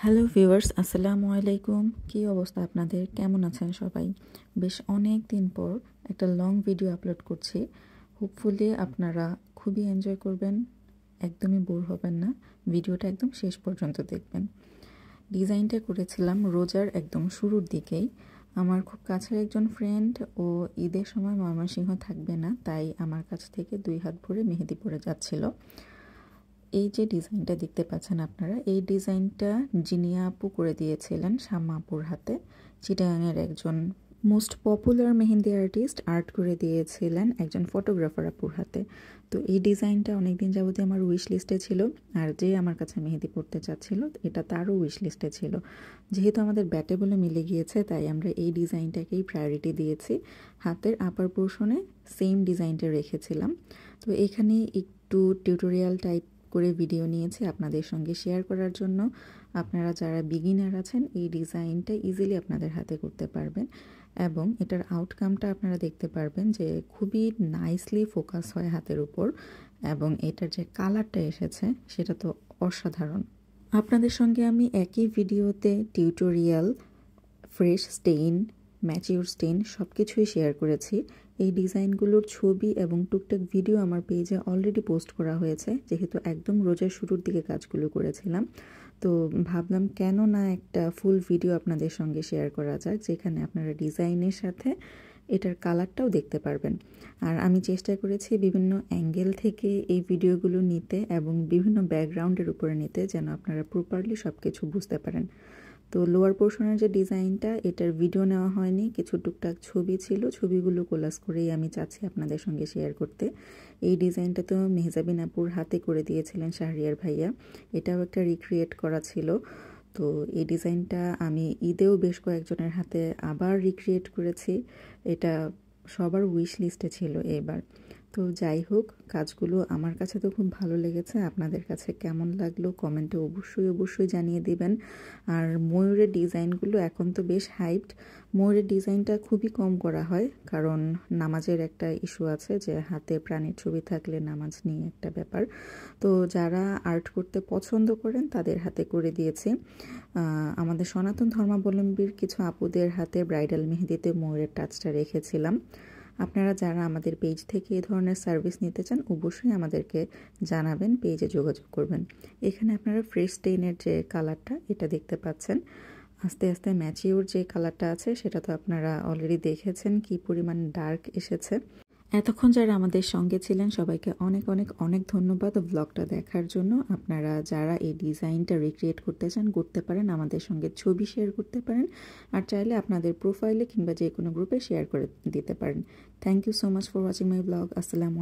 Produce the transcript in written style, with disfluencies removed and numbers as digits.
Hello viewers, আসসালামু আলাইকুম। কী অবস্থা আপনাদের? কেমন আছেন সবাই? বেশ অনেক দিন পর একটা লং ভিডিও আপলোড করছি। হোপফুলি আপনারা খুবই এনজয় করবেন, একদমই বোর হবেন না। ভিডিওটা একদম শেষ পর্যন্ত দেখবেন। ডিজাইনটা করেছিলাম রোজার একদম শুরুর দিকেই। আমার খুব কাছের একজন ফ্রেন্ড ও ঈদের সময় ময়মনসিংহ থাকবে না, তাই আমার কাছ থেকে 2 হাত ভরে মেহেদি পড়ে যাচ্ছিল। এই যে ডিজাইনটা দেখতে পাচ্ছেন আপনারা, এই ডিজাইনটা জিনিয়া আপু করে দিয়েছিলেন শাম্মা আপুর হাতে। চিটাগাংয়ের একজন most popular mehendi artist art করে দিয়েছিলেন একজন ফটোগ্রাফার আপুর হাতে। তো এই ডিজাইনটা অনেকদিন যাবতই আমার উইশ লিস্টে ছিল, আর যে আমার কাছে মেহেদি পড়তে চাচ্ছিল এটা তারও উইশ লিস্টে ছিল। যেহেতু আমাদের ব্যাটে বলে মিলে গিয়েছে, তাই আমরা এই ডিজাইনটাকেই প্রায়োরিটি দিয়েছি। হাতের আপার পোর্শনে সেম ডিজাইনটা রেখেছিলাম। তো এখানে একটু টিউটোরিয়াল টাইপ করে ভিডিও নিয়েছি আপনাদের সঙ্গে শেয়ার করার জন্য। আপনারা যারা বিগিনার আছেন এই ডিজাইনটা ইজিলি আপনাদের হাতে করতে পারবেন, এবং এটার আউটকামটা আপনারা দেখতে পারবেন যে খুবই নাইসলি ফোকাস হয় হাতের উপর, এবং এটার যে কালারটা এসেছে সেটা তো অসাধারণ। আপনাদের সঙ্গে আমি একই ভিডিওতে tutorial, fresh stain, mature stain সব কিছুই শেয়ার করেছি। এই ডিজাইনগুলোর ছবি এবং টুকটাক ভিডিও আমার পেজে অলরেডি পোস্ট করা হয়েছে, যেহেতু একদম রোজার শুরুর দিকে কাজগুলো করেছিলাম। তো ভাবলাম কেন না একটা ফুল ভিডিও আপনাদের সঙ্গে শেয়ার করা যাক, যেখানে আপনারা ডিজাইনের সাথে এটার কালারটাও দেখতে পারবেন। আর আমি চেষ্টা করেছি বিভিন্ন অ্যাঙ্গেল থেকে এই ভিডিওগুলো নিতে এবং বিভিন্ন ব্যাকগ্রাউন্ডের উপরে নিতে, যেন আপনারা প্রপারলি সব কিছু বুঝতে পারেন। তো লোয়ার পোর্শনের যে ডিজাইনটা, এটার ভিডিও নেওয়া হয়নি, কিছু টুকটাক ছবি ছিল, ছবিগুলো কোলাজ করেই আমি চাচ্ছি আপনাদের সঙ্গে শেয়ার করতে। এই ডিজাইনটা তো মেহজাবিন আপুর হাতে করে দিয়েছিলেন শাহরিয়ার ভাইয়া, এটাও একটা রিক্রিয়েট করা ছিল। তো এই ডিজাইনটা আমি ঈদেও বেশ কয়েকজনের হাতে আবার রিক্রিয়েট করেছি। এটা সবার উইশ লিস্টে ছিল এবার। তো যাই হোক, কাজগুলো আমার কাছে তো খুব ভালো লেগেছে। আপনাদের কাছে কেমন লাগলো কমেন্টে অবশ্যই জানিয়ে দিবেন। আর ময়ূরের ডিজাইনগুলো এখন তো বেশ হাইপড। ময়ূরের ডিজাইনটা খুবই কম করা হয়, কারণ নামাজের একটা ইস্যু আছে যে হাতে প্রাণীর ছবি থাকলে নামাজ নিয়ে একটা ব্যাপার। তো যারা আর্ট করতে পছন্দ করেন তাদের হাতে করে দিয়েছি। আমাদের সনাতন ধর্মাবলম্বীর কিছু আপুদের হাতে ব্রাইডাল মেহেদিতে ময়ূরের টাচটা রেখেছিলাম। আপনারা যারা আমাদের পেজ থেকে এই ধরনের সার্ভিস নিতে চান অবশ্যই আমাদেরকে জানাবেন, পেজে যোগাযোগ করবেন। এখানে আপনারা ফ্রেশ স্টেইনের যে কালারটা এটা দেখতে পাচ্ছেন। আস্তে আস্তে ম্যাচিউর যে কালারটা আছে সেটা তো আপনারা অলরেডি দেখেছেন কি পরিমাণ ডার্ক এসেছে। এতক্ষণ যারা আমাদের সঙ্গে ছিলেন সবাইকে অনেক ধন্যবাদ ব্লগটা দেখার জন্য। আপনারা যারা এই ডিজাইনটা রিক্রিয়েট করতে চান করতে পারেন, আমাদের সঙ্গে ছবি শেয়ার করতে পারেন, আর চাইলে আপনাদের প্রোফাইলে কিংবা যে কোনো গ্রুপে শেয়ার করে দিতে পারেন। Thank you so much for watching my blog. আসসালামু আলাইকুম।